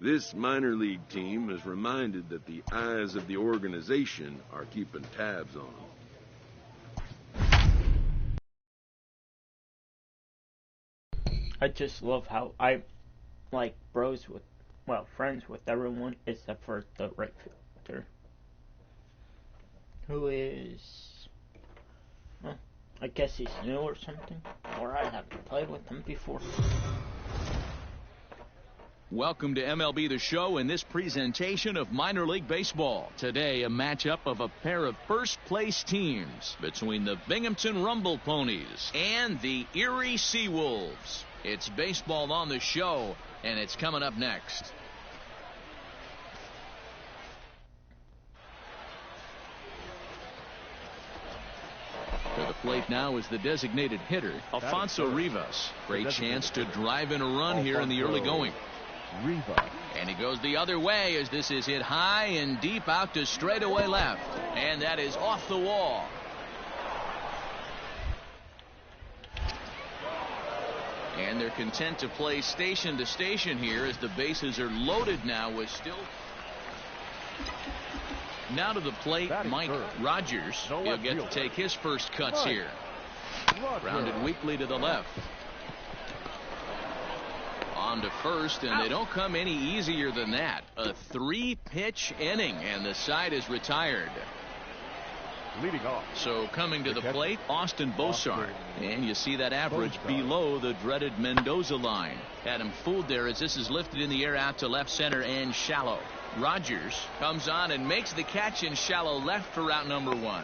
This minor league team is reminded that the eyes of the organization are keeping tabs on them. I just love how I like friends with everyone except for the right fielder, who is, well, I guess he's new or something, or I haven't played with him before. Welcome to MLB The Show in this presentation of minor league baseball. Today, a matchup of a pair of first-place teams between the Binghamton Rumble Ponies and the Erie Seawolves. It's baseball on the show, and it's coming up next. To the plate now is the designated hitter, Alfonso Rivas. Great chance to drive in a run here in the early going. And he goes the other way as this is hit high and deep out to straightaway left. And that is off the wall. And they're content to play station to station here as the bases are loaded now with still. Now to the plate, Mike Rogers. He'll get to take his first cuts here. Grounded weakly to the left. On to first, and they don't come any easier than that. A 3-pitch inning, and the side is retired. Leading off. So coming to the plate, Austin Bosart. And you see that average below the dreaded Mendoza line. Had him fooled there as this is lifted in the air out to left center and shallow. Rogers comes on and makes the catch in shallow left for route number 1.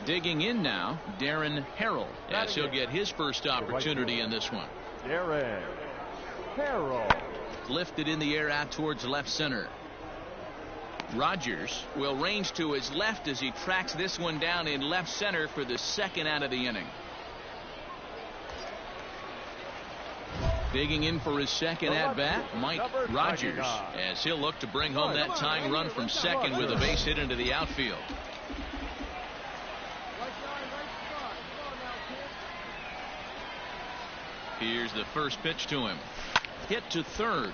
Digging in now, Darren Harrell, as he'll get his first opportunity in this one. Darren Harrell. Lifted in the air out towards left center. Rogers will range to his left as he tracks this one down in left center for the second out of the inning. Digging in for his second at-bat, Mike Rogers, as he'll look to bring home that tying run from second with a base hit into the outfield. Here's the first pitch to him. Hit to third.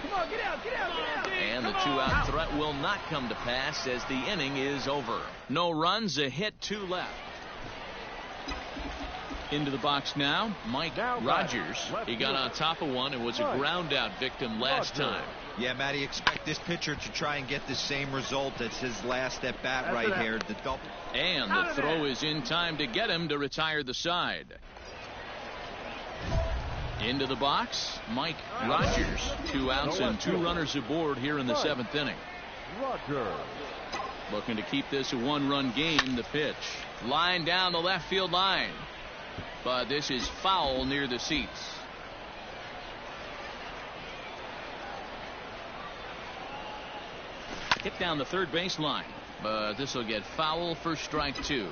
Come on, get out, get out, get out. And the two-out threat will not come to pass as the inning is over. No runs, a hit, 2 left. Into the box now, Mike Rogers. He got on top of one and was a ground-out victim last time. Yeah, Matty, expect this pitcher to try and get the same result as his last at-bat right here. The double. And the throw is in time to get him to retire the side. Into the box, Mike Rogers. 2 outs and 2 runners aboard here in the 7th inning. Rogers. Looking to keep this a 1-run game. The pitch. Line down the left field line. But this is foul near the seats. Hit down the third baseline. But this will get foul for strike 2.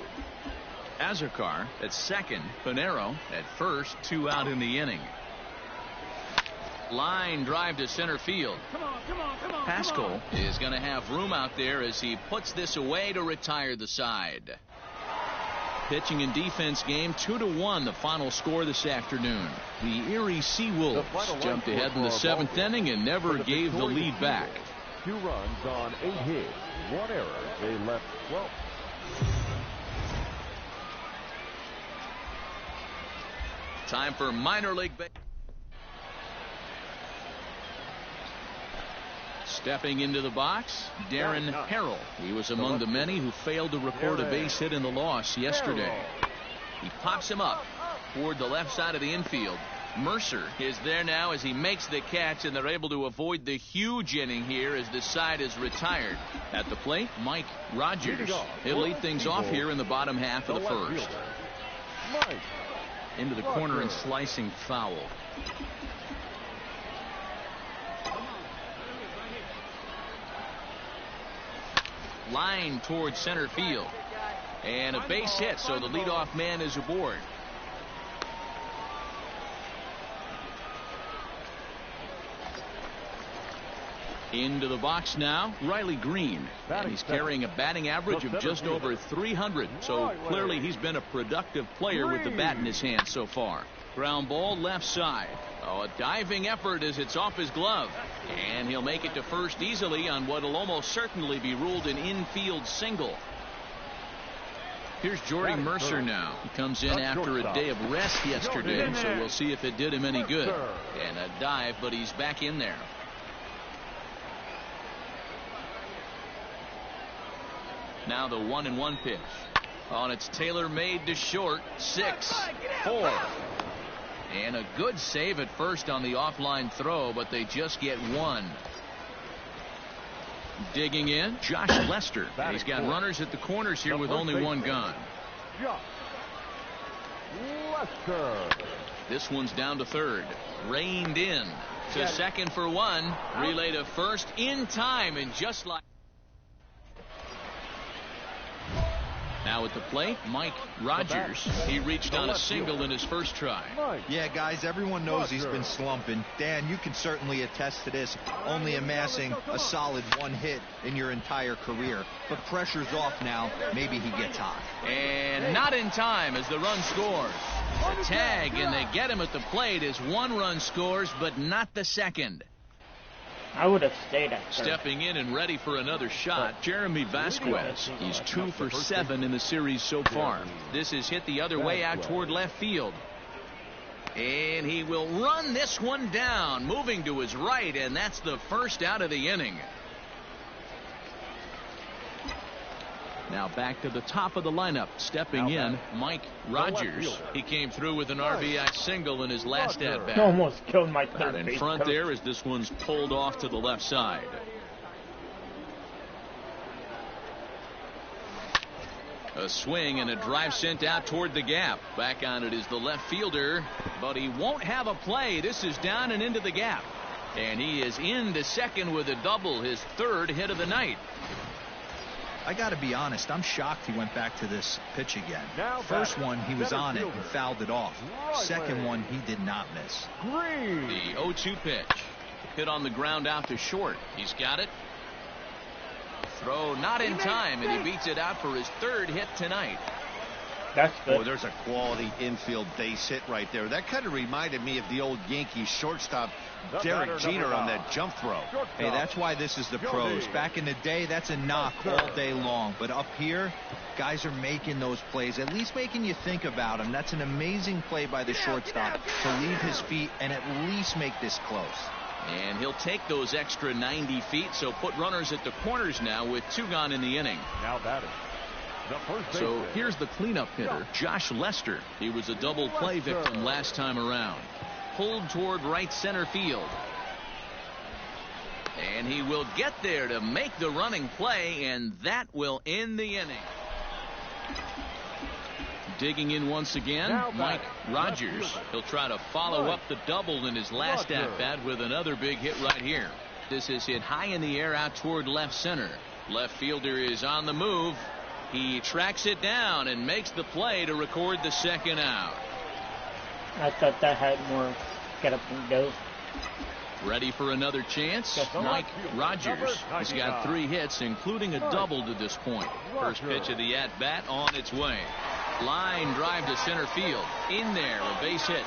Azarkar at second. Pinero at first. 2 out in the inning. Line drive to center field. Pascal is going to have room out there as he puts this away to retire the side. Pitching and defense game 2-1, the final score this afternoon. The Erie Seawolves jumped ahead in the 7th inning and never gave the lead back. 2 runs on 8 hits, 1 error. They left 12. Time for minor league baseball. Stepping into the box, Darren Harrell. He was among the many who failed to record a base hit in the loss yesterday. He pops him up toward the left side of the infield. Mercer is there now as he makes the catch, and they're able to avoid the huge inning here as the side is retired. At the plate, Mike Rogers. He'll lead things off here in the bottom half of the first. Into the corner and slicing foul. Line towards center field. And a base hit, so the leadoff man is aboard. Into the box now, Riley Green. And he's carrying a batting average of just over 300. So clearly he's been a productive player with the bat in his hand so far. Ground ball left side. Oh, a diving effort as it's off his glove. And he'll make it to first easily on what will almost certainly be ruled an infield single. Here's Jordy Mercer now. He comes in after a day of rest yesterday, so we'll see if it did him any good. And a dive, but he's back in there. Now the 1-1 pitch. On its tailor-made to short. 6-4. And a good save at first on the offline throw, but they just get one. Digging in, Josh Lester. He's got runners at the corners here with only one gone. This one's down to third. Reined in to second for one. Relay to first in time, and just like. Now at the plate, Mike Rogers. He reached on a single in his first try. Yeah, guys, everyone knows he's been slumping. Dan, you can certainly attest to this, only amassing a solid one hit in your entire career. But pressure's off now. Maybe he gets hot. And not in time as the run scores. A tag, and they get him at the plate as one run scores, but not the second. I would have stayed at third. Stepping in and ready for another shot, Jeremy Vasquez. He's 2 for 7 in the series so far. This is hit the other way out toward left field. And he will run this one down, moving to his right, and that's the first out of the inning. Now back to the top of the lineup. Stepping in, Mike Rogers. He came through with an RBI single in his last at-bat. Almost killed my third Out in base front coach. there as this one's pulled off to the left side. A swing and a drive sent out toward the gap. Back on it is the left fielder, but he won't have a play. This is down and into the gap. And he is into second with a double, his third hit of the night. I got to be honest, I'm shocked he went back to this pitch again. First one, he was on it and fouled it off. Second one, he did not miss. The 0-2 pitch. Hit on the ground out to short. He's got it. Throw not in time, and he beats it out for his third hit tonight. That's good. Boy, there's a quality infield base hit right there. That kind of reminded me of the old Yankees shortstop Derek Jeter on that jump throw. Hey, that's why this is the pros. Back in the day, that's a knock all day long. But up here, guys are making those plays, at least making you think about them. That's an amazing play by the shortstop to leave his feet and at least make this close. And he'll take those extra 90 feet, so put runners at the corners now with 2 gone in the inning. Now batting. So here's the cleanup hitter, Josh Lester. He was a double play victim last time around. Pulled toward right center field. And he will get there to make the running play, and that will end the inning. Digging in once again, Mike Rogers. He'll try to follow up the double in his last at-bat with another big hit right here. This is hit high in the air out toward left center. Left fielder is on the move. He tracks it down and makes the play to record the second out. I thought that had more get up and go. Ready for another chance? Mike Rogers. He's got 3 hits, including a double to this point. First pitch of the at-bat on its way. Line drive to center field. In there, a base hit.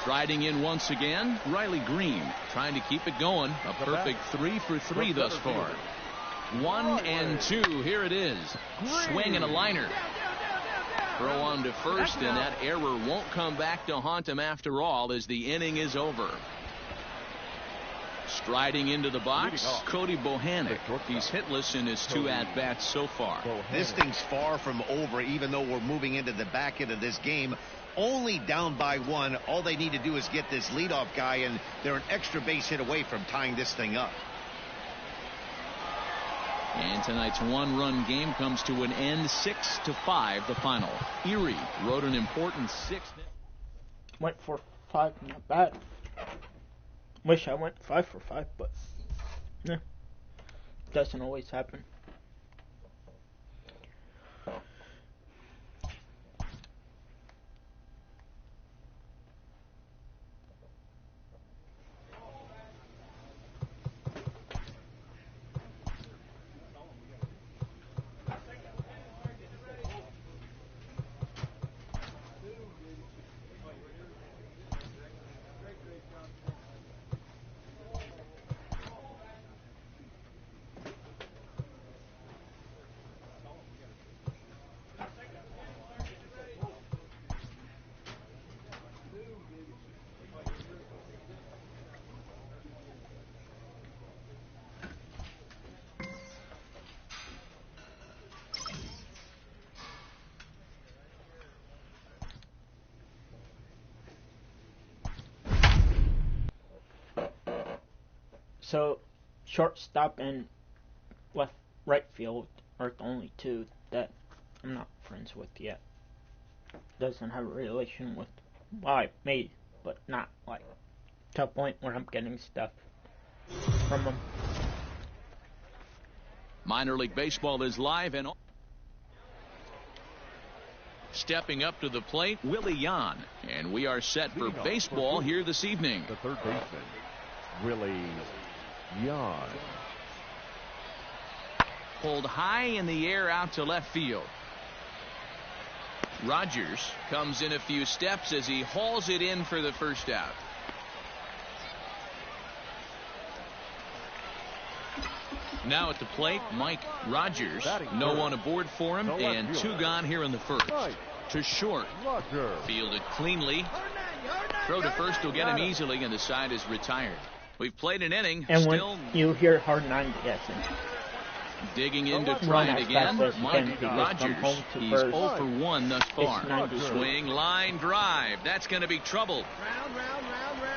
Striding in once again, Riley Green, trying to keep it going. A perfect 3 for 3 thus far. 1 and 2. Here it is. Swing and a liner. Throw on to first, and that error won't come back to haunt him after all as the inning is over. Striding into the box, Cody Bohannon. He's hitless in his 2 at-bats so far. This thing's far from over, even though we're moving into the back end of this game. Only down by 1. All they need to do is get this leadoff guy, and they're an extra base hit away from tying this thing up. And tonight's 1-run game comes to an end, 6-5 the final. Erie wrote an important 6th. Went for 5, not bad. Wish I went 5 for 5, but yeah, doesn't always happen. So, shortstop and right field are the only two that I'm not friends with yet. Doesn't have a relation with, well, I may, but not like to a point where I'm getting stuff from them. Minor League Baseball is live and stepping up to the plate, Willie Yan. And we are set for baseball here this evening. The third baseman, Willie Yan. Pulled high in the air out to left field. Rogers comes in a few steps as he hauls it in for the first out. Now at the plate, Mike Rogers. No one aboard for him, and two gone here in the first. To short. Fielded cleanly. Throw to first will get him easily, and the side is retired. We've played an inning. And still when you hear hard 9 guessing. Digging in to try it again. Mike Rogers. He's 0 for 1 thus far. Swing, line, drive. That's going to be trouble.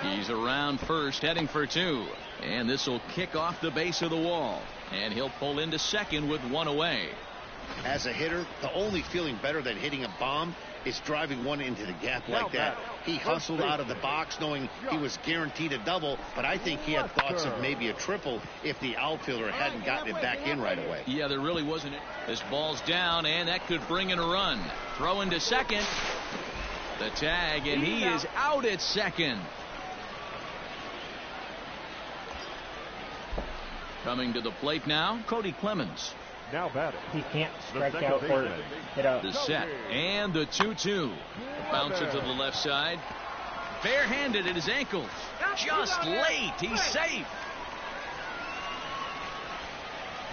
He's around first, heading for 2. And this will kick off the base of the wall. And he'll pull into second with 1 away. As a hitter, the only feeling better than hitting a bomb is driving one into the gap like that. He hustled out of the box knowing he was guaranteed a double, but I think he had thoughts of maybe a triple if the outfielder hadn't gotten it back in right away. Yeah, there really wasn't. This ball's down, and that could bring in a run. Throw into second. The tag, and he is out at second. Coming to the plate now, Cody Clemens. Now batting. He can't strike out or hit out. The set and the 2-2. Bouncer to the left side. Barehanded at his ankles. Just late. He's safe.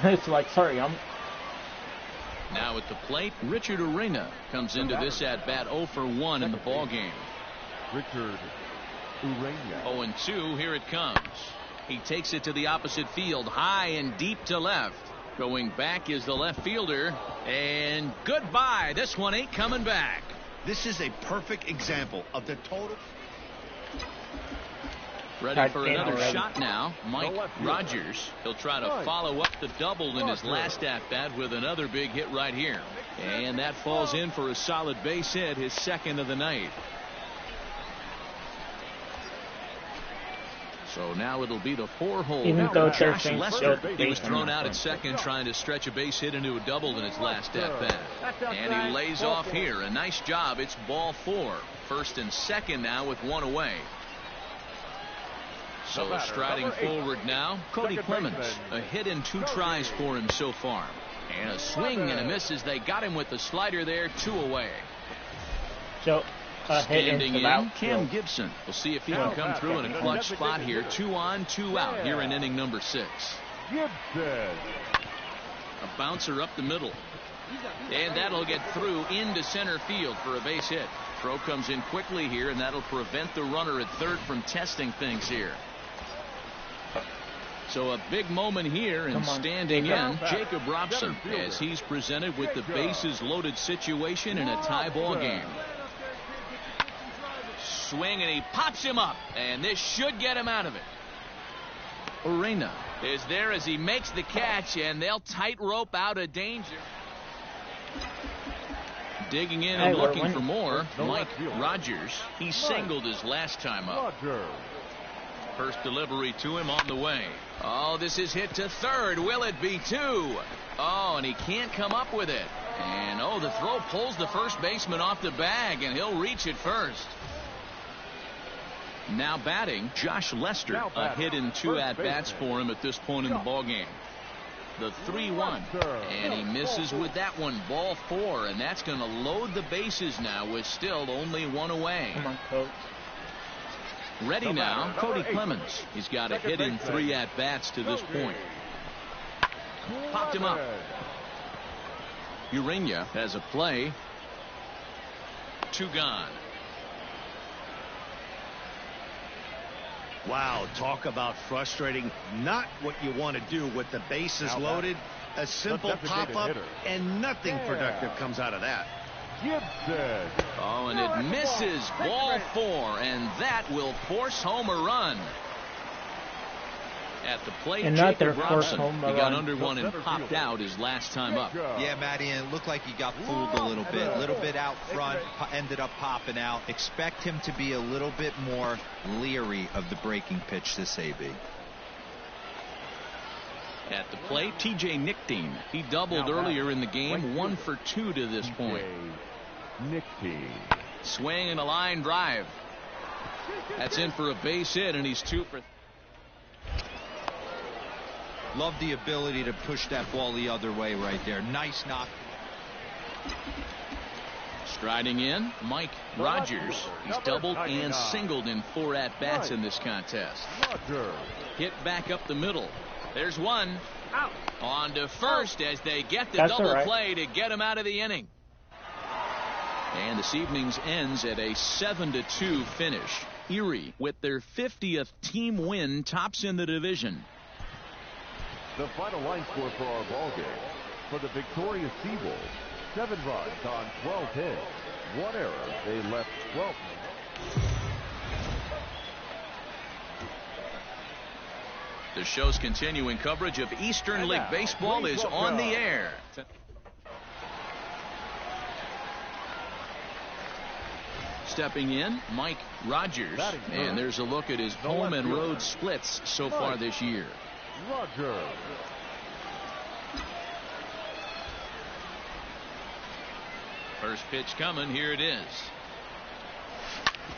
It's like, sorry, I'm. Now at the plate, Richard Urena comes into this at bat 0 for 1 in the ball game. Richard Urena. 0-2. Here it comes. He takes it to the opposite field, high and deep to left. Going back is the left fielder, and goodbye. This one ain't coming back. This is a perfect example of the total. Ready for another shot now, Mike Rogers. He'll try to follow up the double in his last at-bat with another big hit right here. And that falls in for a solid base hit, his second of the night. So now it'll be the 4-hole. Even though Josh Lester, he was thrown out at second trying to stretch a base hit into a double in his last at-bat. And he lays off here. A nice job. It's ball 4. First and second now with 1 away. So striding forward now, Cody Clemens. A hit in 2 tries for him so far. And a swing and a miss as they got him with the slider there, 2 away. So standing in, Cam Gibson. We'll see if he can come through in a clutch spot here. 2 on, 2 out here in inning number 6. Gibson. A bouncer up the middle. And that'll get through into center field for a base hit. Throw comes in quickly here, and that'll prevent the runner at third from testing things here. So a big moment here, and standing in, Jacob Robson, as he's presented with the bases loaded situation in a tie ball game. Swing, and he pops him up, and this should get him out of it. Urena is there as he makes the catch, and they'll tightrope out of danger. Digging in and looking for more, Mike Rogers. He singled his last time up. First delivery to him on the way. Oh, this is hit to third. Will it be 2? Oh, and he can't come up with it. And, oh, the throw pulls the first baseman off the bag, and he'll reach it first. Now batting, Josh Lester. A hit in 2 at-bats for him at this point in the ballgame. The 3-1. And he misses with that one. Ball 4, and that's going to load the bases now with still only 1 away. Come on, Coach. Ready now, Cody Clemens. He's got a hit in 3 at-bats to this point. Popped him up. Urena has a play. 2 gone. Wow, talk about frustrating. Not what you want to do with the bases loaded. A simple pop-up, and nothing productive comes out of that. Gibson. Oh, and it misses. Ball 4, and that will force home a run. At the plate, And not their Jacob first Robson. home He got run. under one and popped out his last time up. Yeah, Matty, and it looked like he got fooled a little bit. A little bit out front, ended up popping out. Expect him to be a little bit more leery of the breaking pitch this AB. At the plate, T.J. Nicktein. He doubled earlier in the game, 1 for 2 to this point. Swing and a line drive. That's in for a base hit, and he's 2 for. Love the ability to push that ball the other way right there. Nice knock. Striding in, Mike Rogers. He's doubled and singled in 4 at-bats in this contest. Hit back up the middle. There's one. On to first as they get the double play to get him out of the inning. And this evening's ends at a 7-2 finish. Erie, with their 50th team win, tops in the division. The final line score for our ball game. For the victorious Seawolves, 7 runs on 12 hits, 1 error. They left 12. The show's continuing coverage of Eastern League Baseball is on the air. Stepping in, Mike Rogers. And there's a look at his home and road splits so far this year. Rogers. First pitch coming. Here it is.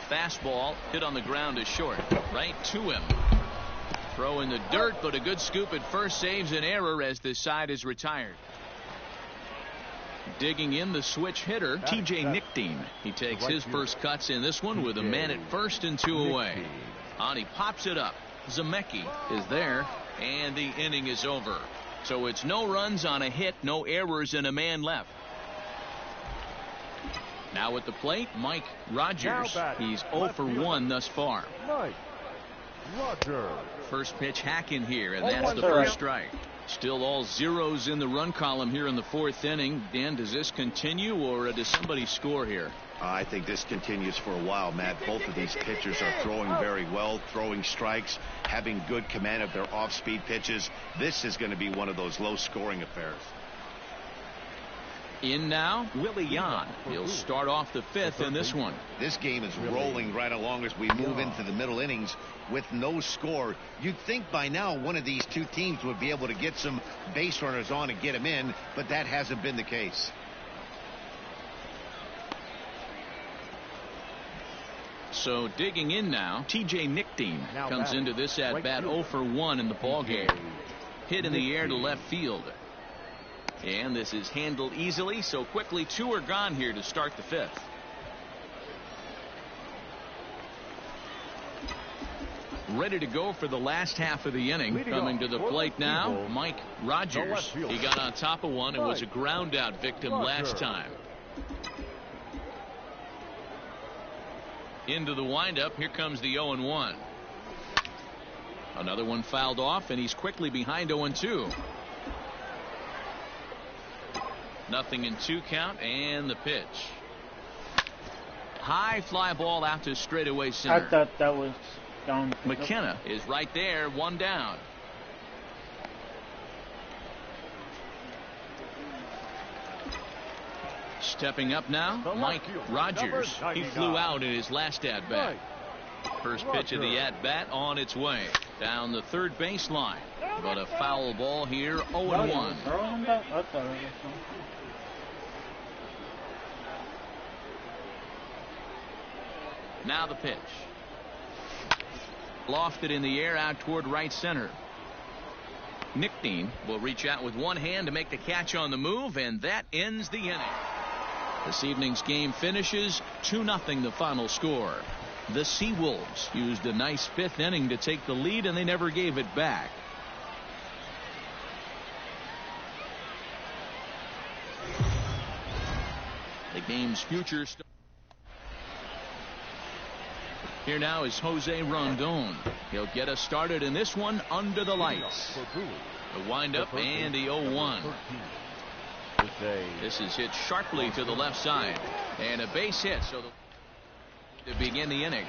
Fastball hit on the ground is short. Right to him. Throw in the dirt, but a good scoop at first saves an error as this side is retired. Digging in the switch hitter, T.J. Nicktein. He takes his first cuts in this one with a man at first and 2 away. On he pops it up. Zemecki is there, and the inning is over. So it's no runs on a hit, no errors, and a man left. Now at the plate, Mike Rogers. He's 0 for 1 thus far. Rogers. First pitch hack in here, and that's the first strike. Still all zeros in the run column here in the 4th inning. Dan, does this continue, or does somebody score here? I think this continues for a while, Matt. Both of these pitchers are throwing very well, throwing strikes, having good command of their off-speed pitches. This is going to be one of those low-scoring affairs. In now, Willie Yan. He'll start off the 5th in this one. This game is rolling right along as we move into the middle innings with no score. You'd think by now one of these two teams would be able to get some base runners on and get them in, but that hasn't been the case. So digging in now, T.J. Nicktein comes into this at-bat 0 for 1 in the ballgame. Hit in the air to left field. And this is handled easily, so quickly 2 are gone here to start the 5th. Ready to go for the last half of the inning. Coming to the plate now, Mike Rogers. He got on top of one and was a ground out victim last time. Into the windup. Here comes the 0-1. Another one fouled off, and he's quickly behind 0-2. Nothing in 2 count, and the pitch. High fly ball out to straightaway center. I thought that was down. McKenna is right there, 1 down. Stepping up now, Mike Rogers. He flew out in his last at-bat. First pitch of the at-bat on its way. Down the third baseline. But a foul ball here, 0-1. Now the pitch. Lofted in the air out toward right center. Nicktein will reach out with one hand to make the catch on the move, and that ends the inning. This evening's game finishes 2-0 the final score. The Seawolves used a nice 5th inning to take the lead, and they never gave it back. The game's future. Here now is Jose Rondon. He'll get us started in this one under the lights. The windup and the 0-1. This is hit sharply to the left side. And a base hit so to begin the inning.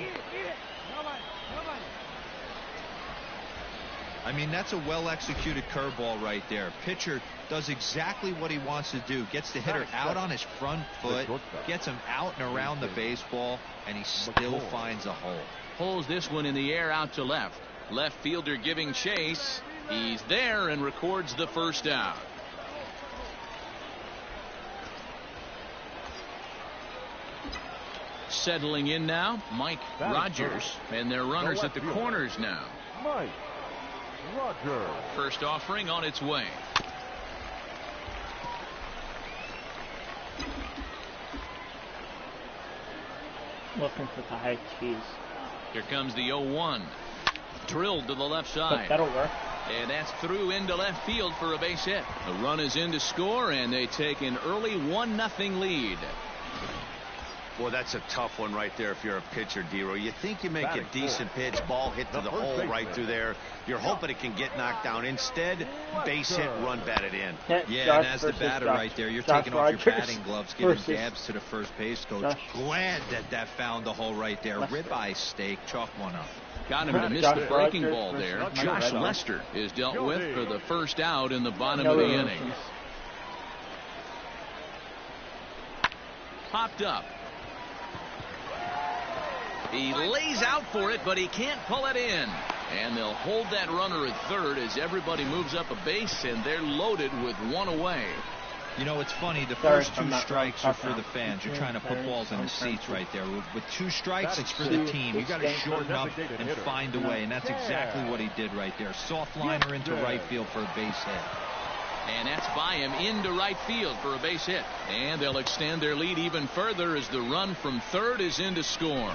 I mean, that's a well-executed curveball right there. Pitcher does exactly what he wants to do. Gets the hitter out on his front foot, gets him out and around the baseball, and he still finds a hole. Pulls this one in the air out to left. Left fielder giving chase. He's there and records the first out. Settling in now, Mike Rogers, and their runners at the corners now. Mike Rogers. First offering on its way. Looking for the high cheese. Here comes the 0-1. Drilled to the left side. That'll work. And that's through into left field for a base hit. The run is in to score, and they take an early 1-0 lead. Well, that's a tough one right there if you're a pitcher, Dero. You think you make a decent pitch, ball hit to the hole right through there. You're hoping it can get knocked down. Instead, base hit, run batted in. Yeah, and as the batter right there, you're taking off your batting gloves, giving dabs to the first base coach. Glad that found the hole right there. Ribeye steak, chalk one up. Got him to miss the breaking ball there. Josh Lester is dealt with for the first out in the bottom of the inning. Popped up. He lays out for it, but he can't pull it in. And they'll hold that runner at third as everybody moves up a base, and they're loaded with one away. You know, it's funny. The first two strikes are for the fans. You're trying to put balls in the seats right there. With two strikes, it's for the team. You got to shorten up and find a way, and that's exactly what he did right there. Soft liner into right field for a base hit. And that's by him into right field for a base hit. And they'll extend their lead even further as the run from third is in to score.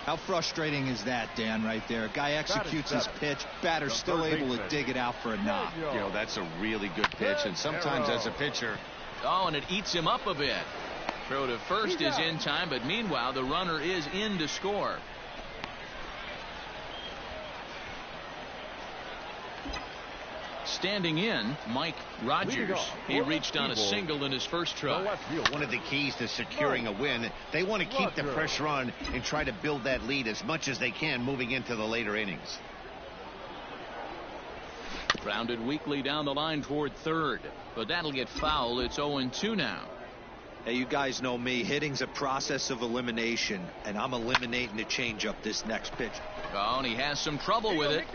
How frustrating is that, Dan, right there? Guy executes his pitch, batter's still able to dig it out for a knock. You know, that's a really good pitch, and sometimes as a pitcher. Oh, and it eats him up a bit. Throw to first is in time, but meanwhile, the runner is in to score. Standing in, Mike Rogers. He reached on a single in his first try. One of the keys to securing a win, they want to keep the pressure on and try to build that lead as much as they can moving into the later innings. Grounded weakly down the line toward third, but that'll get foul. It's 0-2 now. Hey, you guys know me. Hitting's a process of elimination, and I'm eliminating the changeup this next pitch. Oh, and he has some trouble with it.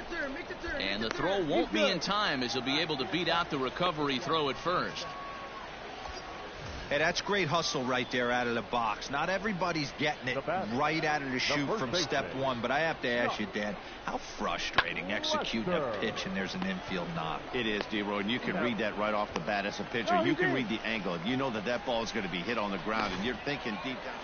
And the throw won't be in time as he'll be able to beat out the recovery throw at first. Hey, that's great hustle right there out of the box. Not everybody's getting it right out of the chute from step one, but I have to ask you, Dan, how frustrating executing a pitch and there's an infield knock. It is, D-Roy, and you can read that right off the bat as a pitcher. You can read the angle. You know that ball is going to be hit on the ground, and you're thinking deep down.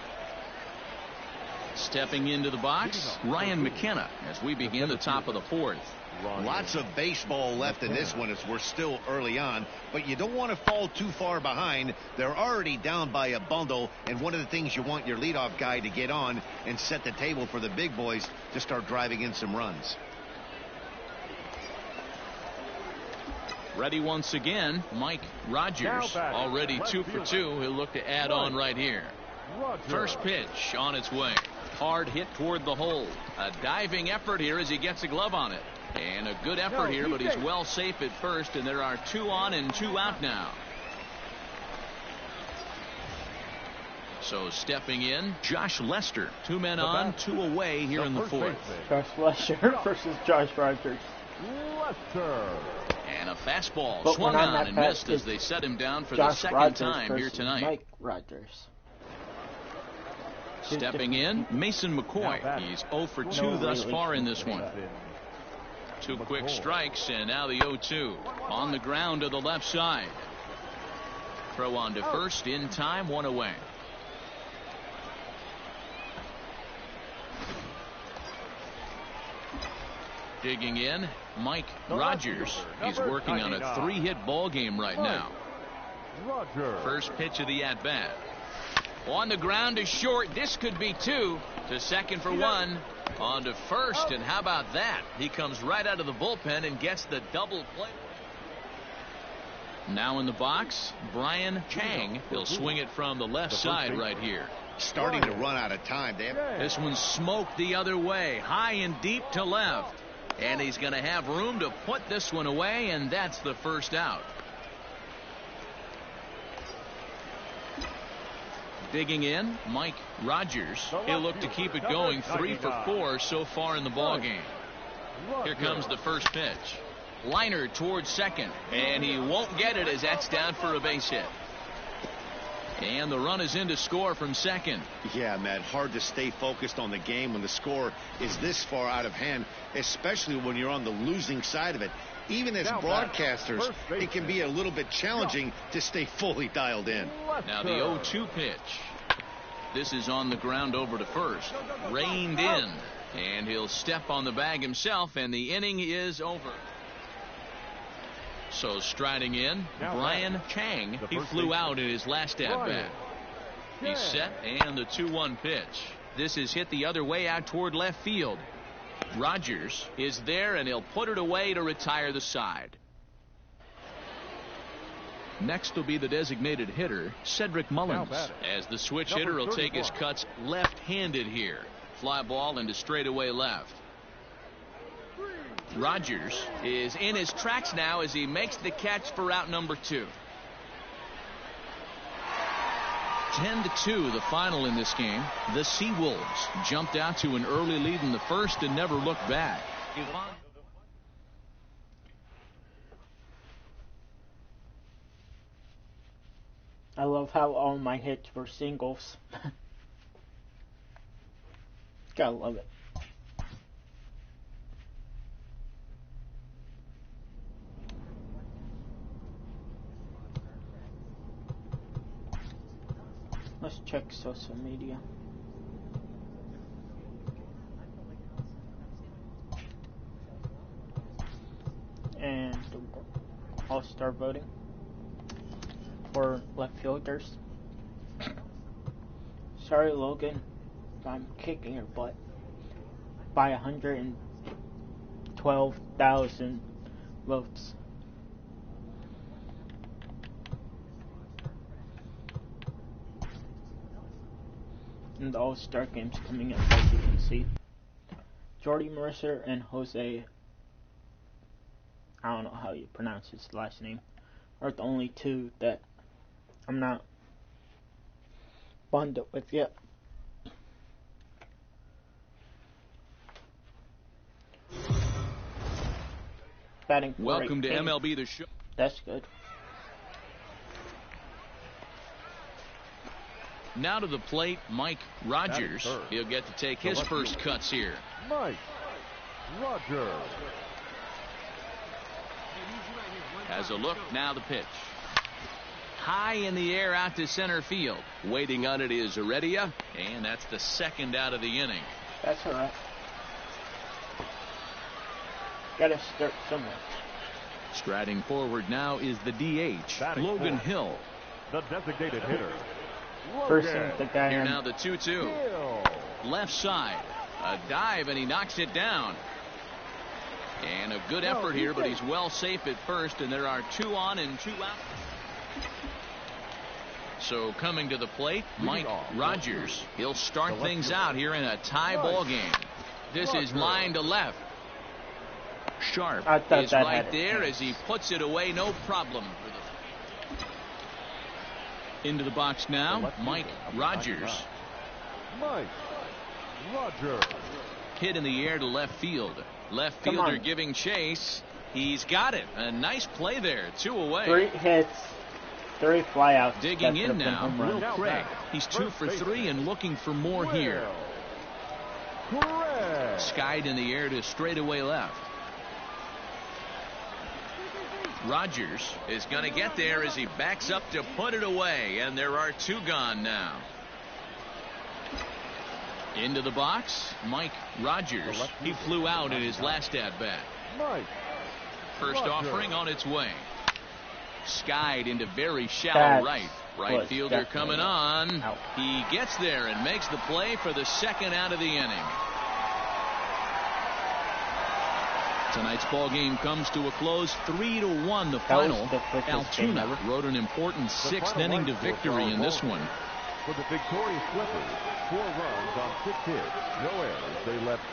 Stepping into the box, Ryan McKenna as we begin the top of the fourth. Lots of baseball left in this one as we're still early on, but you don't want to fall too far behind. They're already down by a bundle, and one of the things you want your leadoff guy to get on and set the table for the big boys to start driving in some runs. Ready once again, Mike Rogers. Already 2 for 2. He'll look to add on right here. First pitch on its way. Hard hit toward the hole. A diving effort here as he gets a glove on it. And a good effort here, but he's well safe at first, and there are 2 on and 2 out now. So stepping in, Josh Lester. 2 men on, 2 away here in the fourth. Josh Lester versus Josh Rogers. And a fastball swung on and missed as they set him down for the second time here tonight. Mike Rogers. Stepping in, Mason McCoy. He's 0 for 2 thus far in this one. 2 quick strikes, and now the 0-2. On the ground to the left side. Throw on to first in time, 1 away. Digging in, Mike Rogers. He's working on a 3-hit ball game right now. First pitch of the at-bat. On the ground is short. This could be 2. To second for 1. On to first, and how about that? He comes right out of the bullpen and gets the double play. Now in the box, Brian Chang. He'll swing it from the left side right here. Starting to run out of time. This one's smoked the other way. High and deep to left. And he's going to have room to put this one away, and that's the first out. Digging in, Mike Rogers. He'll look to keep it going. 3 for 4 so far in the ballgame. Here comes the first pitch. Liner towards second, and he won't get it as that's down for a base hit. And the run is in to score from second. Yeah, Matt, hard to stay focused on the game when the score is this far out of hand, especially when you're on the losing side of it. Even as broadcasters, it can be a little bit challenging to stay fully dialed in. Now the 0-2 pitch. This is on the ground over to first. Reined in. And he'll step on the bag himself, and the inning is over. So striding in, Brian Chang. He flew out in his last at-bat. He's set, and the 2-1 pitch. This is hit the other way out toward left field. Rogers is there, and he'll put it away to retire the side. Next will be the designated hitter, Cedric Mullins, as the switch hitter will take his cuts left-handed here. Fly ball into straightaway left. Rogers is in his tracks now as he makes the catch for out number 2. 10-2 the final in this game. The Seawolves jumped out to an early lead in the first and never looked back. I love how all my hits were singles. Gotta love it. Let's check social media. And all-star voting for left fielders. Sorry, Logan, if I'm kicking your butt by 112,000 votes. And the all-star games coming up, as you can see. Jordy Mercer and Jose, I don't know how you pronounce his last name, are the only two that I'm not bundled with yet. Batting Welcome to MLB The Show. That's good. Now to the plate, Mike Rogers. He'll get to take his first cuts here. Mike Rogers has a look. Now the pitch. High in the air out to center field. Waiting on it is Heredia, and that's the second out of the inning. That's all right. Gotta start somewhere. Striding forward now is the DH, Logan Hill. The designated hitter. First the guy Here on. now the 2-2. Left side. A dive, and he knocks it down. And a good effort here, but he's well safe at first, and there are 2 on and 2 out. So coming to the plate, Mike Rogers. He'll start things out here in a tie ball game. This is line to left. Sharp is right there as he puts it away, no problem. Into the box now, Mike Rogers. Mike Rogers. Hit in the air to left field. Left fielder giving chase. He's got it. A nice play there. 2 away. 3 hits, 3 flyouts. Digging in now, Will Craig. He's 2 for 3 and looking for more here. Skied in the air to straightaway left. Rogers is going to get there as he backs up to put it away, and there are 2 gone now. Into the box, Mike Rogers. He flew out in his last at-bat. First offering on its way. Skied into very shallow right. Right fielder coming on. He gets there and makes the play for the second out of the inning. Tonight's ball game comes to a close, 3-1 the final. Altoona rode an important 6th inning to victory in this one. For the victorious Clippers, 4 runs on 6 hits, no errors. They left.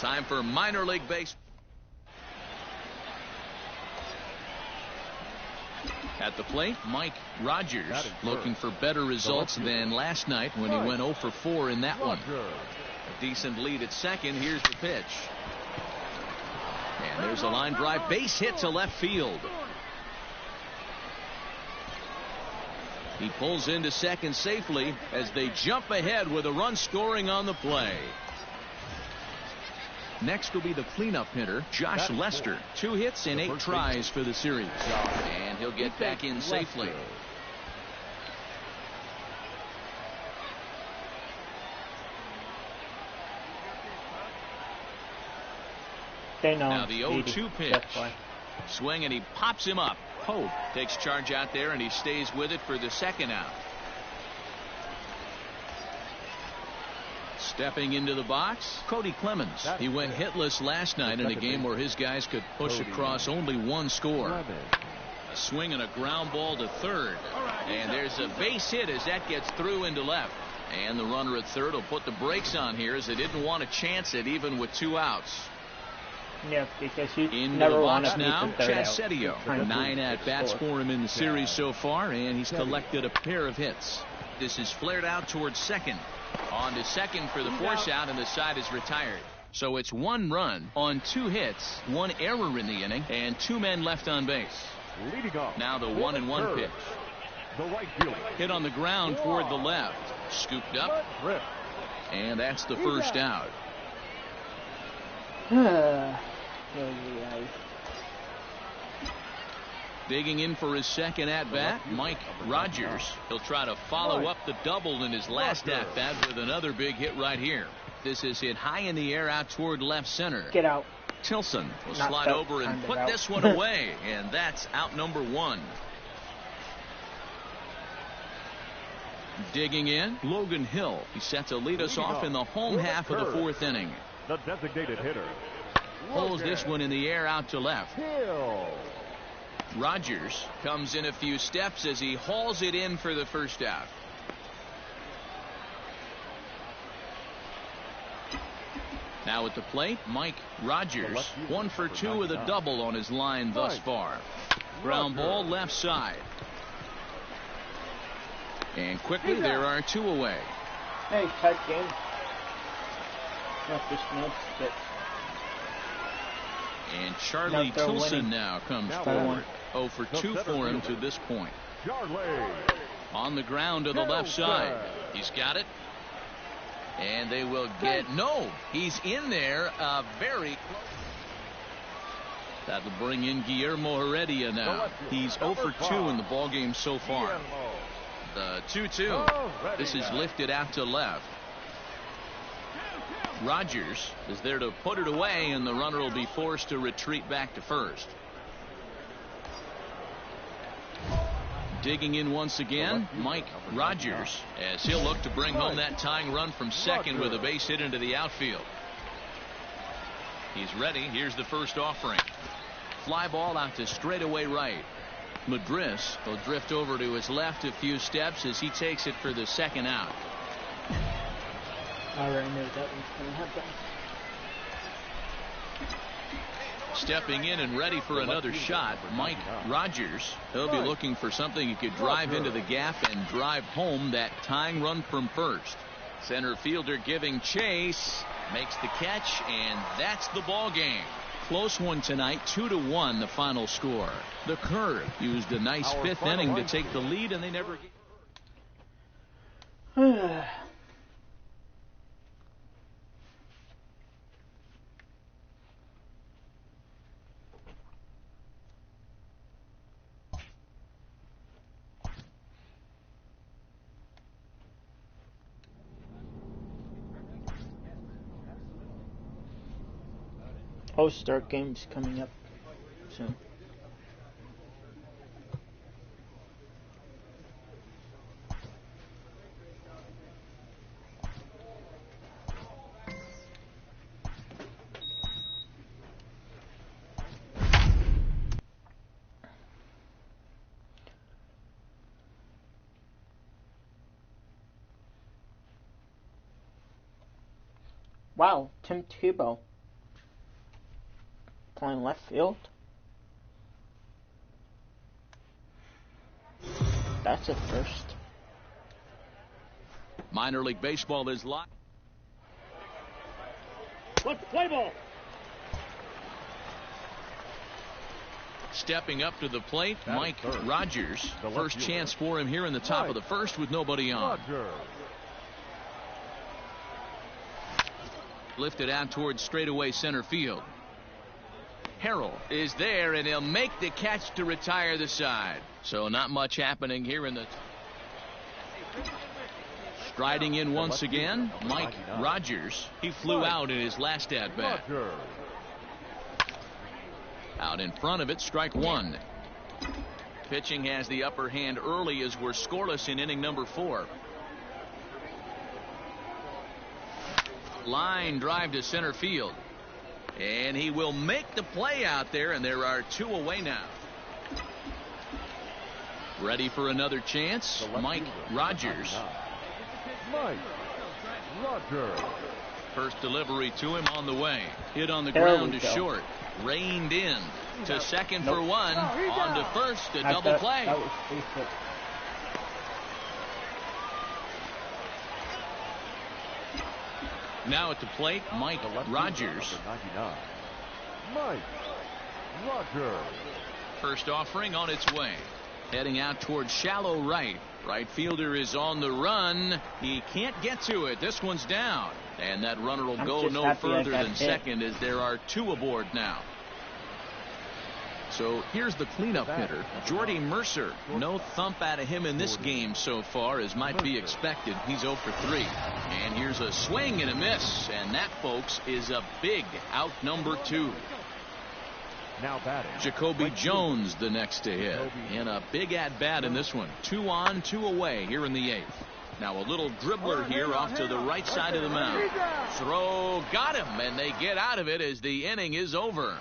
Time for minor league baseball. At the plate, Mike Rogers, looking for better results than last night when he went 0 for 4 in that one. A decent lead at second. Here's the pitch. And there's a line drive, base hit to left field. He pulls into second safely as they jump ahead with a run scoring on the play. Next will be the cleanup hitter, Josh Lester. 2 hits and 8 tries for the series. And he'll get back in safely. Now the 0-2 pitch. Swing and he pops him up. Pope takes charge out there and he stays with it for the second out. Stepping into the box, Cody Clemens. He went hitless last night in a game where his guys could push across only 1 score. A swing and a ground ball to third. And there's a base hit as that gets through into left. And the runner at third will put the brakes on here as they didn't want to chance it even with 2 outs. Yeah, because you into never the want box to now, Chad Setio. 9 at-bats for him in the series so far, and he's collected a pair of hits. This is flared out towards second. On to second for the force out, and the side is retired. So it's 1 run on 2 hits, 1 error in the inning, and 2 men left on base. Now the 1-1 pitch. The right fielder. Hit on the ground toward the left. Scooped up. And that's the first out. Digging in for his second at-bat, Mike Rogers. He'll try to follow up the double in his last at-bat with another big hit right here. This is hit high in the air out toward left center. Get out. Tilson will Not slide over and put out. this one away, and that's out number 1. Digging in, Logan Hill. He set to lead us off in the home half of the 4th inning. The designated hitter. Pulls this one in the air out to left. Hill. Rogers comes in a few steps as he hauls it in for the first out. Now at the plate, Mike Rogers. 1 for 2 with a double on his line thus far. Ground ball left side. And quickly there are 2 away. Hey, tight game. Not just nuts, but and Charlie Tilson now comes forward. 0 for 2 for him to this point. On the ground to the left side. He's got it. And they will get, no, he's in there very close. That'll bring in Guillermo Heredia now. He's 0 for 2 in the ballgame so far. The 2-2. This is lifted out to left. Rogers is there to put it away, and the runner will be forced to retreat back to first. Digging in once again, Mike Rogers, as he'll look to bring home that tying run from second with a base hit into the outfield. He's ready. Here's the first offering. Fly ball out to straightaway right. Madris will drift over to his left a few steps as he takes it for the second out. I already knew that was going to happen. Stepping in and ready for another shot, Mike Rogers. He'll be looking for something he could drive into the gap and drive home that tying run from first. Center fielder giving chase, makes the catch, and that's the ball game. Close one tonight, 2-1 the final score. The Curve used a nice 5th inning to take the lead, and they never All-Star games coming up soon. Wow, Tim Tebow playing left field. That's a first. Minor League Baseball is live. Let's play ball. Stepping up to the plate, Mike Rogers. First chance for him here in the top of the first with nobody on. Lifted out towards straightaway center field. Harrell is there, and he'll make the catch to retire the side. So not much happening here in the... Striding in once again, Mike Rogers. He flew out in his last at-bat. Out in front of it, strike one. Pitching has the upper hand early as we're scoreless in inning number 4. Line drive to center field. And he will make the play out there, and there are 2 away now. Ready for another chance, Mike Rogers. Mike Rogers. First delivery to him on the way. Hit on the ground to short. Reined in to second for one. On to first, a double play. That was basic. Now at the plate, Mike Rogers. Mike Rogers. First offering on its way. Heading out towards shallow right. Right fielder is on the run. He can't get to it. This one's down. And that runner will go no further than second as there are 2 aboard now. So here's the cleanup hitter, Jordy Mercer. No thump out of him in this game so far, as might be expected. He's 0 for 3. And here's a swing and a miss. And that, folks, is a big out number 2. Now batting, Jacoby Jones the next to hit. And a big at-bat in this one. 2 on, 2 away here in the 8th. Now a little dribbler here off to the right side of the mound. Throw got him, and they get out of it as the inning is over.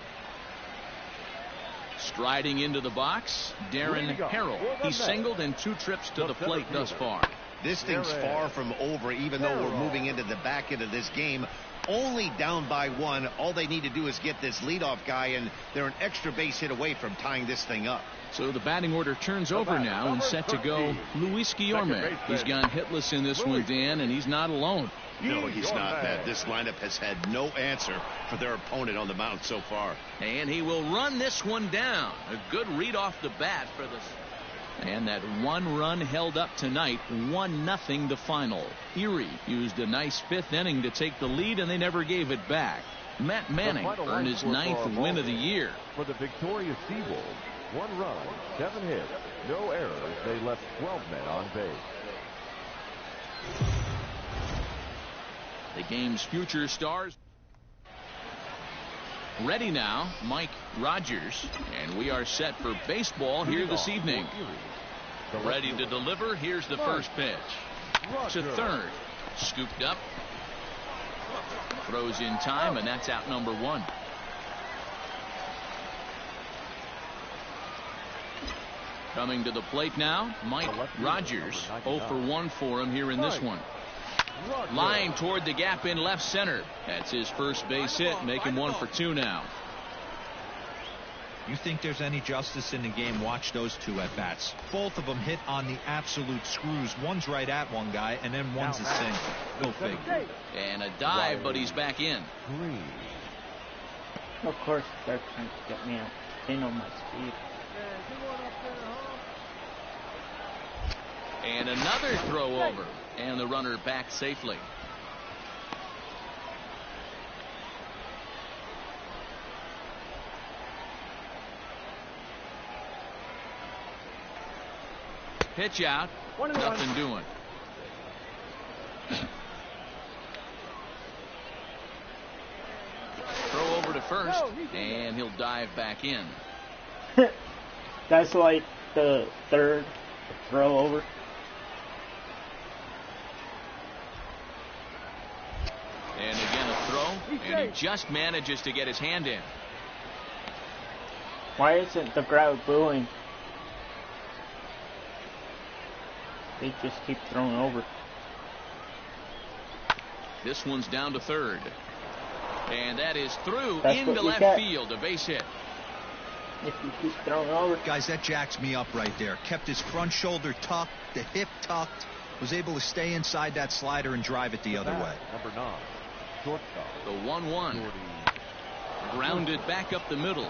Striding into the box, Darren Harrell. He's singled in 2 trips to the plate thus far. This thing's far from over, even though we're moving into the back end of this game. Only down by 1. All they need to do is get this leadoff guy, and they're an extra base hit away from tying this thing up. So the batting order turns over now, and set to go Luis Guillorme. He's gone hitless in this one, Dan, and he's not alone. No, he's not, Matt. This lineup has had no answer for their opponent on the mound so far. And he will run this one down. A good read off the bat for the... And that 1 run held up tonight, 1-0 the final. Erie used a nice 5th inning to take the lead, and they never gave it back. Matt Manning earned his 9th win of the year. For the victorious Seawolves, 1 run, 7 hits, no errors. They left 12 men on base. The game's future stars. Ready now, Mike Rogers, and we are set for baseball here this evening. Ready to deliver. Here's the first pitch. To third. Scooped up. Throws in time, and that's out number 1. Coming to the plate now, Mike Rogers. 0 for 1 for him here in this one. Line toward the gap in left center. That's his first base hit, making 1 for 2 now. You think there's any justice in the game? Watch those 2 at bats. Both of them hit on the absolute screws. One's right at one guy, and then one's a single. Go figure. And a dive, but he's back in. Of course, they're trying to get me out. They know my speed. And another throw over. And the runner back safely. Pitch out. Nothing doing. Throw over to first. And he'll dive back in. That's like the 3rd throw over. And again a throw, and he just manages to get his hand in. Why isn't the crowd booing? They just keep throwing over. This one's down to third. And that is through That's into what you left get. field. A base hit. If you keep throwing over. Guys, that jacks me up right there. Kept his front shoulder tucked, the hip tucked, was able to stay inside that slider and drive it the other way. Number 9, shortstop. The 1-1. Grounded back up the middle.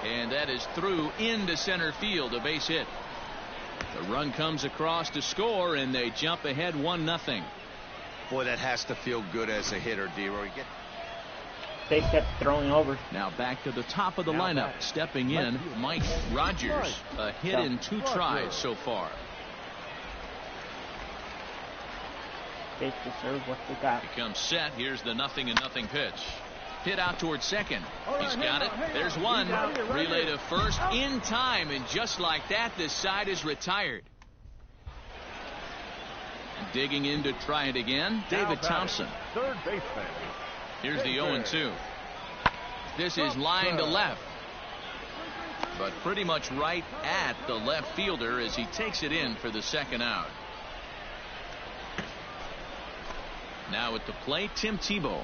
And that is through into center field. A base hit. The run comes across to score, and they jump ahead 1-0. Boy, that has to feel good as a hitter, D-Roy. They kept throwing over. Now back to the top of the lineup. Stepping in, Mike Rogers. A hit in 2 tries so far. They deserve what they got. He comes set. Here's the 0-0 pitch. Hit out towards second. He's got it. There's one. Relay to first in time, and just like that, this side is retired. Digging in to try it again, David Thompson. Third baseman. Here's the 0-2. This is line to left, but pretty much right at the left fielder as he takes it in for the second out. Now at the plate, Tim Tebow.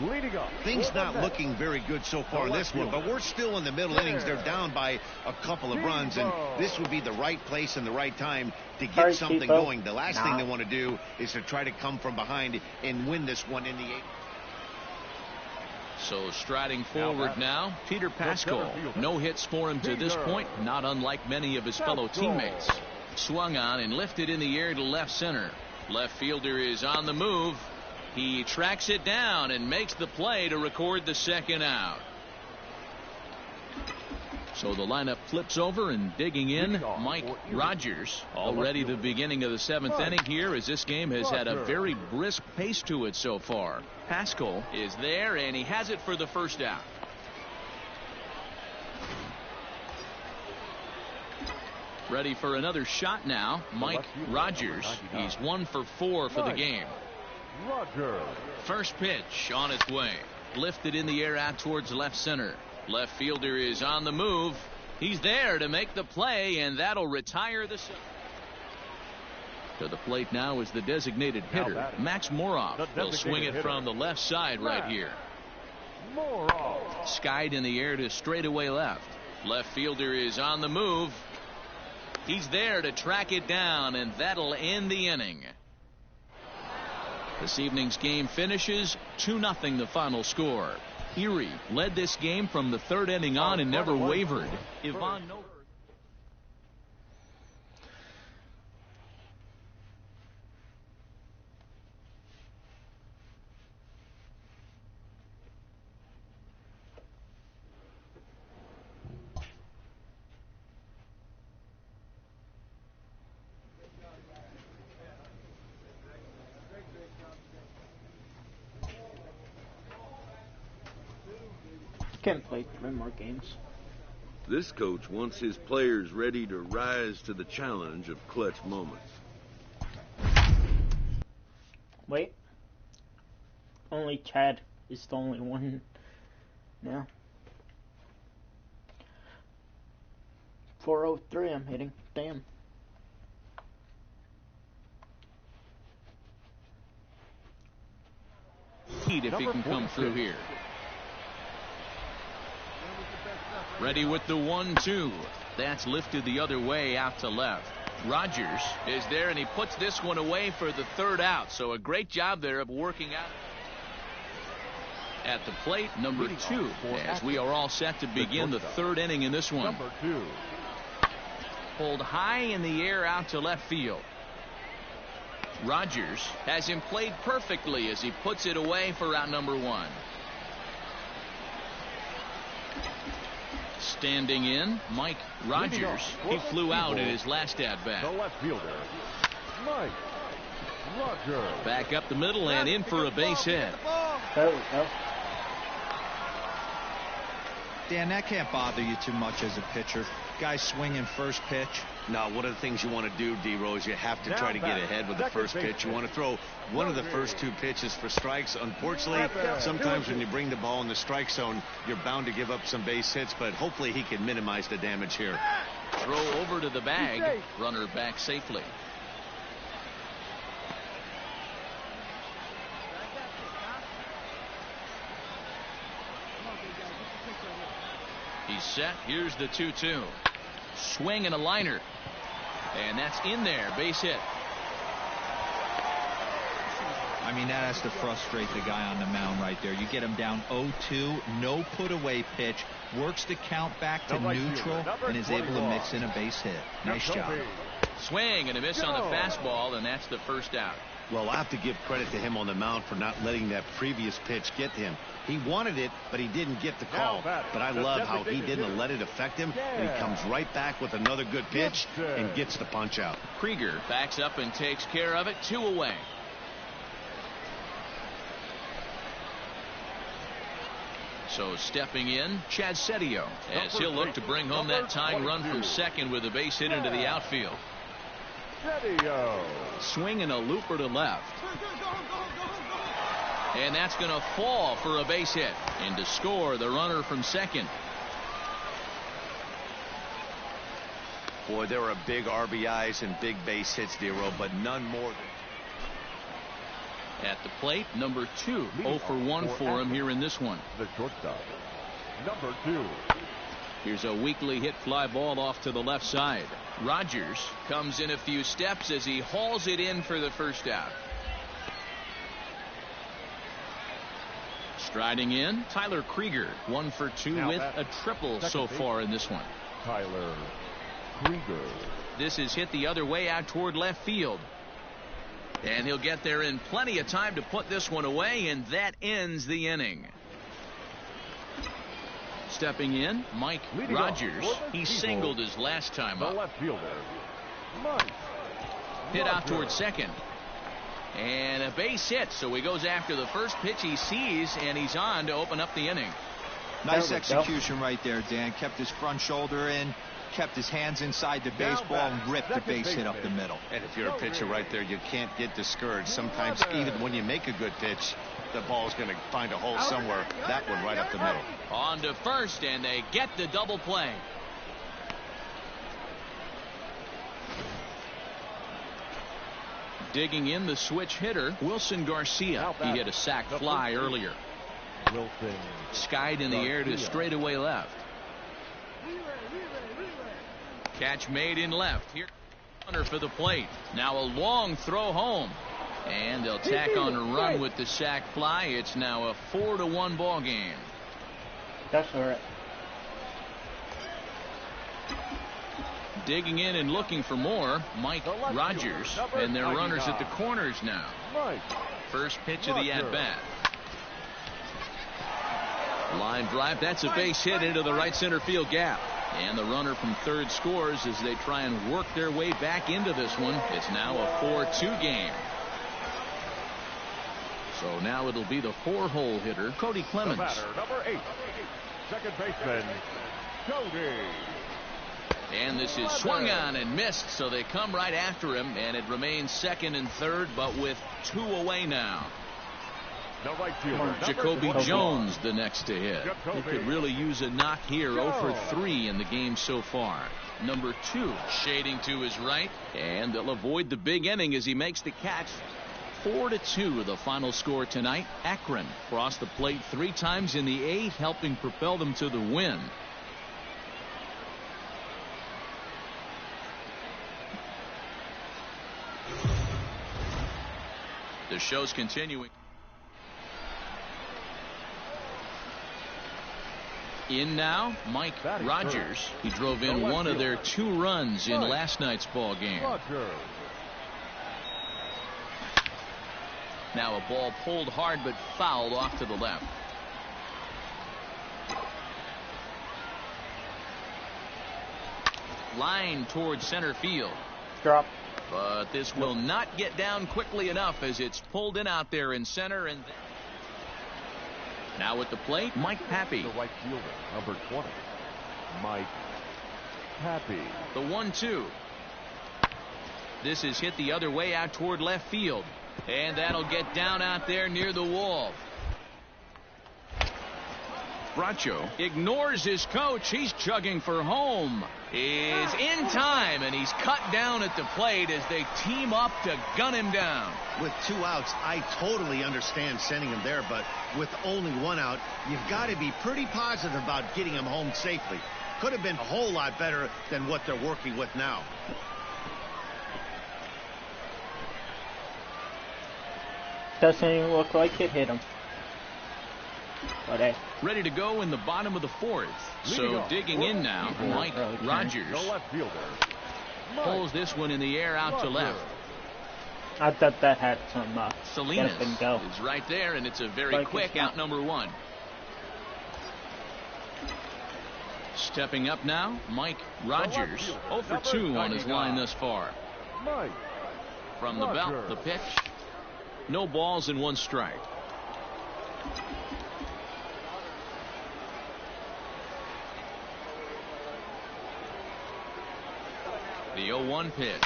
Leading up. Things not looking very good so far in this one, but we're still in the middle innings. They're down by a couple of runs, and this would be the right place and the right time to get something going. The last thing they want to do is to try to come from behind and win this one in the 8th. So striding forward now, Peter Pascal. No hits for him to this point, not unlike many of his fellow teammates. Swung on and lifted in the air to left center. Left fielder is on the move. He tracks it down and makes the play to record the second out. So the lineup flips over, and digging in, Mike Rogers. Already the beginning of the 7th inning here, as this game has had a very brisk pace to it so far. Pascal is there, and he has it for the first out. Ready for another shot now, Mike Rogers. He's 1 for 4 for the game. Rogers. First pitch on its way. Lifted in the air out towards left center. Left fielder is on the move. He's there to make the play, and that'll retire the set. To the plate now is the designated hitter, Max Moroff. He'll swing it from the left side right here. Moroff. Skied in the air to straightaway left. Left fielder is on the move. He's there to track it down, and that'll end the inning. This evening's game finishes 2-0 the final score. Erie led this game from the 3rd inning on and never wavered. Yvonne Nover. Can play 3 more games. This coach wants his players ready to rise to the challenge of clutch moments. Wait. Only Chad is the only one now. 403 I'm hitting. Damn. Heat if he can come through here. Ready with the 1-2. That's lifted the other way out to left. Rogers is there, and he puts this one away for the 3rd out. So a great job there of working out. At the plate, number 2, as we are all set to begin the 3rd inning in this one. Number 2. Pulled high in the air out to left field. Rogers has him played perfectly as he puts it away for out number 1. Standing in, Mike Rogers. He flew out in his last at-bat. The left fielder, Mike Rogers. Back up the middle and in for a base hit. There we go. Dan, that can't bother you too much as a pitcher. Guy swinging first pitch. Now, one of the things you want to do, D-Rose, you have to try to get ahead with the first pitch. You want to throw one of the first 2 pitches for strikes. Unfortunately, sometimes when you bring the ball in the strike zone, you're bound to give up some base hits, but hopefully he can minimize the damage here. Throw over to the bag. Runner back safely. He's set. Here's the 2-2. Swing and a liner. And that's in there. Base hit. I mean, that has to frustrate the guy on the mound right there. You get him down 0-2, no put-away pitch, works the count back to neutral, and is able to mix in a base hit. Nice job. Swing and a miss on the fastball, and that's the first out. Well, I have to give credit to him on the mound for not letting that previous pitch get to him. He wanted it, but he didn't get the call. But I love how he didn't let it affect him, and he comes right back with another good pitch and gets the punch out. Krieger backs up and takes care of it. 2 away. So stepping in, Chad Setio, as he'll look to bring home that tying run from second with a base hit into the outfield. Swing and a looper to left. And that's going to fall for a base hit. And to score, the runner from second. Boy, there are big RBIs and big base hits, Dero, but none more than... At the plate, number 2. 0 for 1 for him here in this one. The shortstop, number 2. Here's a weakly hit fly ball off to the left side. Rogers comes in a few steps as he hauls it in for the first out. Striding in, Tyler Krieger. 1 for 2 with a triple so far in this one. Tyler Krieger. This is hit the other way out toward left field. And he'll get there in plenty of time to put this one away, and that ends the inning. Stepping in, Mike Rogers. He singled his last time up. The left fielder, Mike hit out towards second. And a base hit, so he goes after the first pitch he sees, and he's on to open up the inning. Nice execution right there, Dan. Kept his front shoulder in, kept his hands inside the baseball, and ripped the base hit up the middle. And if you're a pitcher right there, you can't get discouraged. Sometimes even when you make a good pitch, the ball's going to find a hole somewhere. That one right up the middle. On to first, and they get the double play. Digging in, the switch hitter, Wilson Garcia. He hit a sac fly earlier. Wilson skied in the air to straightaway left. Catch made in left. Here, runner for the plate. Now a long throw home. And they'll tack on a run with the sac fly. It's now a 4-1 ball game. That's all right. Digging in and looking for more, Mike Rogers. And their runners at the corners now. First pitch of the at-bat. Line drive. That's a base hit into the right center field gap. And the runner from third scores as they try and work their way back into this one. It's now a 4-2 game. So now it'll be the 4-hole hitter, Cody Clemens. The batter, number 8, second baseman, Cody. And this is swung on and missed, so they come right after him, and it remains second and third, but with 2 away now. The right fielder, Jacoby Jones the next to hit. He could really use a knock here. 0 for 3 in the game so far. Number 2 shading to his right, and they'll avoid the big inning as he makes the catch. 4-2 the final score tonight. Akron crossed the plate 3 times in the 8th, helping propel them to the win. The show's continuing. In now, Mike Rogers. He drove in one of their 2 runs in last night's ball game. Now a ball pulled hard but fouled off to the left. Line towards center field. Drop. But this will not get down quickly enough as it's pulled in out there in center. And now at the plate, Mike Pappy. The right fielder, number 20, Mike Pappy. The 1-2. This is hit the other way out toward left field. And that'll get down out there near the wall. Bracho ignores his coach. He's chugging for home. Is in time, and he's cut down at the plate as they team up to gun him down. With 2 outs, I totally understand sending him there, but with only 1 out, you've got to be pretty positive about getting him home safely. Could have been a whole lot better than what they're working with now. Doesn't even look like it hit him. But hey. Ready to go in the bottom of the 4th. So digging in now, Mike Rogers pulls this one in the air out to left. I thought that had some Salinas get up and go. is right there, and it's a very quick out number 1. Stepping up now, Mike Rogers, 0 for 2 on his line thus far. From the belt, the pitch. No balls and 1 strike. The 0-1 pitch.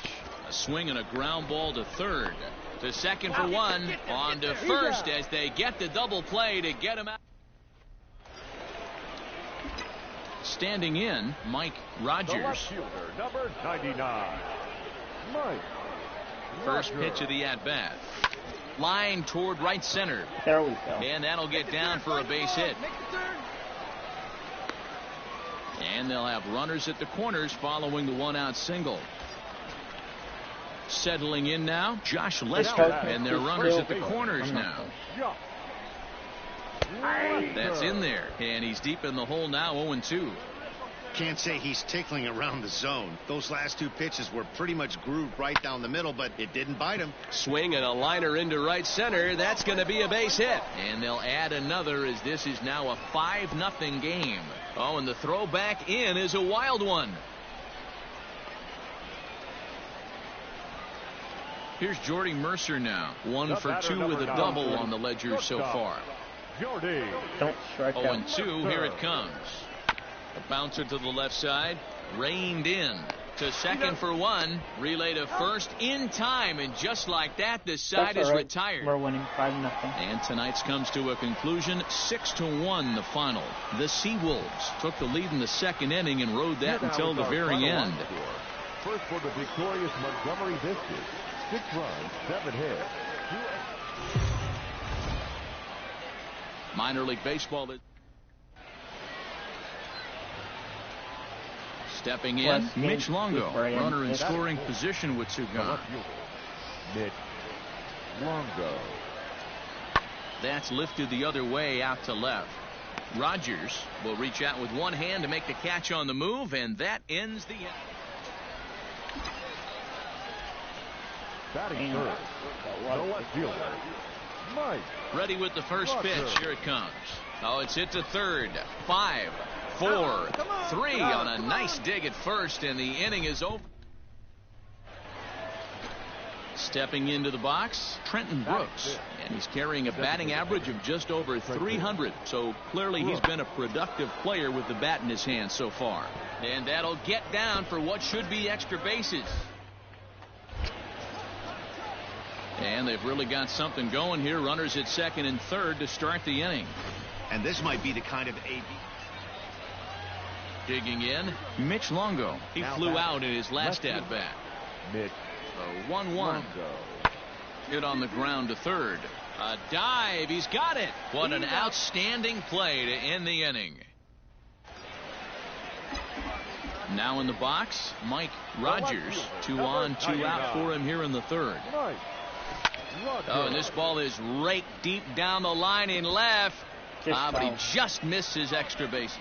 A swing and a ground ball to third. To second for 1. On to first as they get the double play to get him out. Standing in, Mike Rogers. Number 99. Mike. First pitch of the at-bat. Line toward right center. There we go. And that'll get down for a base hit. And they'll have runners at the corners following the 1-out single. Settling in now, Josh Lester, and their runners at the corners now. That's in there, and he's deep in the hole now, 0-2. Can't say he's tickling around the zone. Those last 2 pitches were pretty much grooved right down the middle, but it didn't bite him. Swing and a liner into right center. That's going to be a base hit. And they'll add another as this is now a 5-0 game. Oh, and the throw back in is a wild one. Here's Jordy Mercer now. 1 for 2 with a double on the ledger so far. Don't strike out. 0-2, here it comes. A bouncer to the left side, reined in to second for 1, relay to first in time, and just like that, the side is retired. We're winning 5-0. And tonight's comes to a conclusion, 6-1 the final. The Seawolves took the lead in the 2nd inning and rode that until the very end. First for the victorious Montgomery Biscuits, 6 runs, 7 hits. Minor League Baseball. Stepping in, Mitch Longo, runner in scoring position with 2 gone. Mitch Longo. That's lifted the other way out to left. Rogers will reach out with 1 hand to make the catch on the move, and that ends the inning. Batting third, the left fielder, Mike. Ready with the first pitch. Here it comes. Oh, it's hit to third. 5, 4, 3 on a nice dig at first, and the inning is over. Stepping into the box, Trenton Brooks, and he's carrying a batting average of just over 300. So clearly he's been a productive player with the bat in his hand so far. And that'll get down for what should be extra bases. And they've really got something going here. Runners at second and third to start the inning. And this might be the kind of AB. Digging in, Mitch Longo. He flew out in his last at-bat. Mitch. A 1-1. Hit on the ground to third. A dive. He's got it. What an outstanding play to end the inning. Now in the box, Mike Rogers. 2 on, 2 out for him here in the third. Oh, and this ball is raked deep down the line in left. But he just missed his extra bases.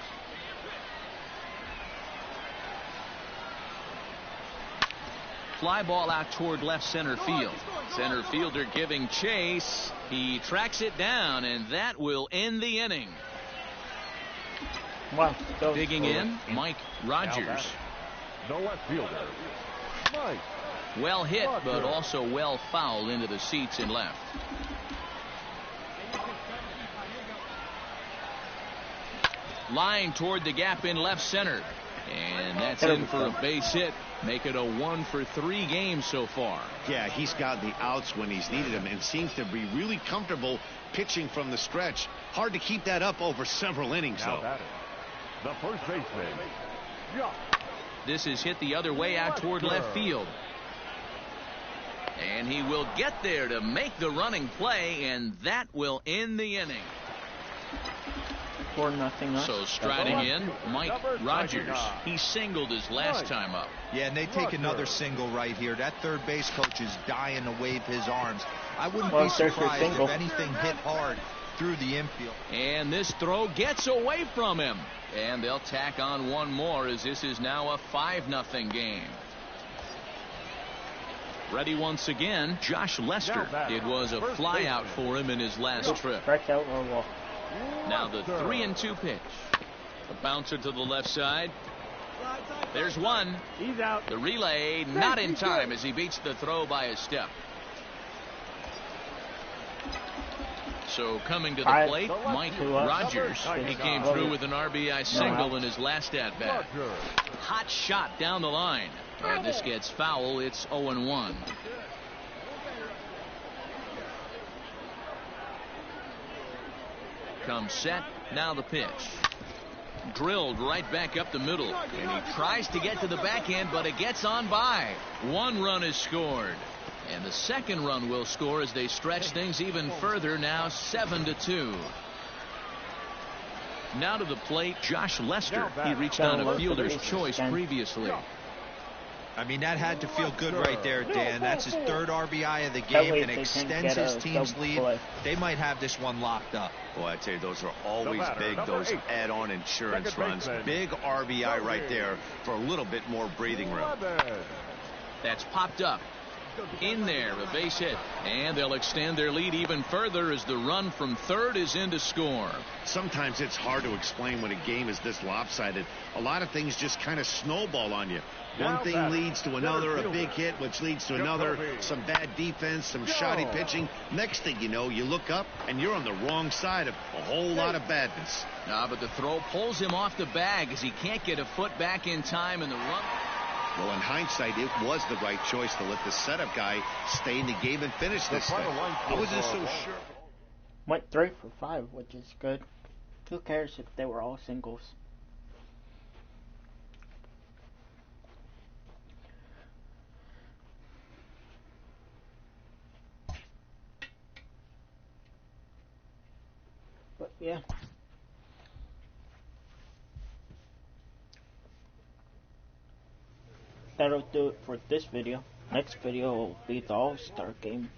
Fly ball out toward left center field. Center fielder giving chase. He tracks it down, and that will end the inning. Wow. Digging in, Mike Rogers. The left fielder, Mike. Well hit, but also well fouled into the seats in left. Line toward the gap in left center. And that's in for a base hit. Make it a 1-for-3 game so far. Yeah, he's gotten the outs when he's needed them and seems to be really comfortable pitching from the stretch. Hard to keep that up over several innings, though. The first baseman. This is hit the other way out toward left field. And he will get there to make the running play, and that will end the inning. 4-0. So striding in, Mike Rogers. He singled his last time up. Yeah, and they take another single right here. That third base coach is dying to wave his arms. I wouldn't be surprised if anything hit hard through the infield. And this throw gets away from him. And they'll tack on one more as this is now a 5-0 game. Ready once again, Josh Lester. It was a flyout for him in his last trip. Now the 3-2 pitch. A bouncer to the left side. There's one. He's out. The relay not in time as he beats the throw by a step. So coming to the plate, Mike Rogers. He came through with an RBI single in his last at-bat. Hot shot down the line. And this gets foul. It's 0-1. Comes set. Now the pitch. Drilled right back up the middle. And he tries to get to the backhand, but it gets on by. One run is scored. And the second run will score as they stretch things even further, now 7-2. Now to the plate, Josh Lester. He reached on a fielder's choice previously. I mean, that had to feel good right there, Dan. That's his third RBI of the game and extends his team's lead. They might have this one locked up. Boy, I tell you, those are always big, those add-on insurance runs. Big RBI right there for a little bit more breathing room. That's popped up. In there, a base hit. And they'll extend their lead even further as the run from third is in to score. Sometimes it's hard to explain when a game is this lopsided. A lot of things just kind of snowball on you. One thing leads to another, a big hit, which leads to another, some bad defense, some shoddy pitching. Next thing you know, you look up, and you're on the wrong side of a whole lot of badness. But the throw pulls him off the bag as he can't get a foot back in time, and the run... Well, in hindsight, it was the right choice to let the setup guy stay in the game and finish this thing. I wasn't so sure. Went 3 for 5, which is good. Who cares if they were all singles? But yeah. That'll do it for this video. Next video will be the All-Star game.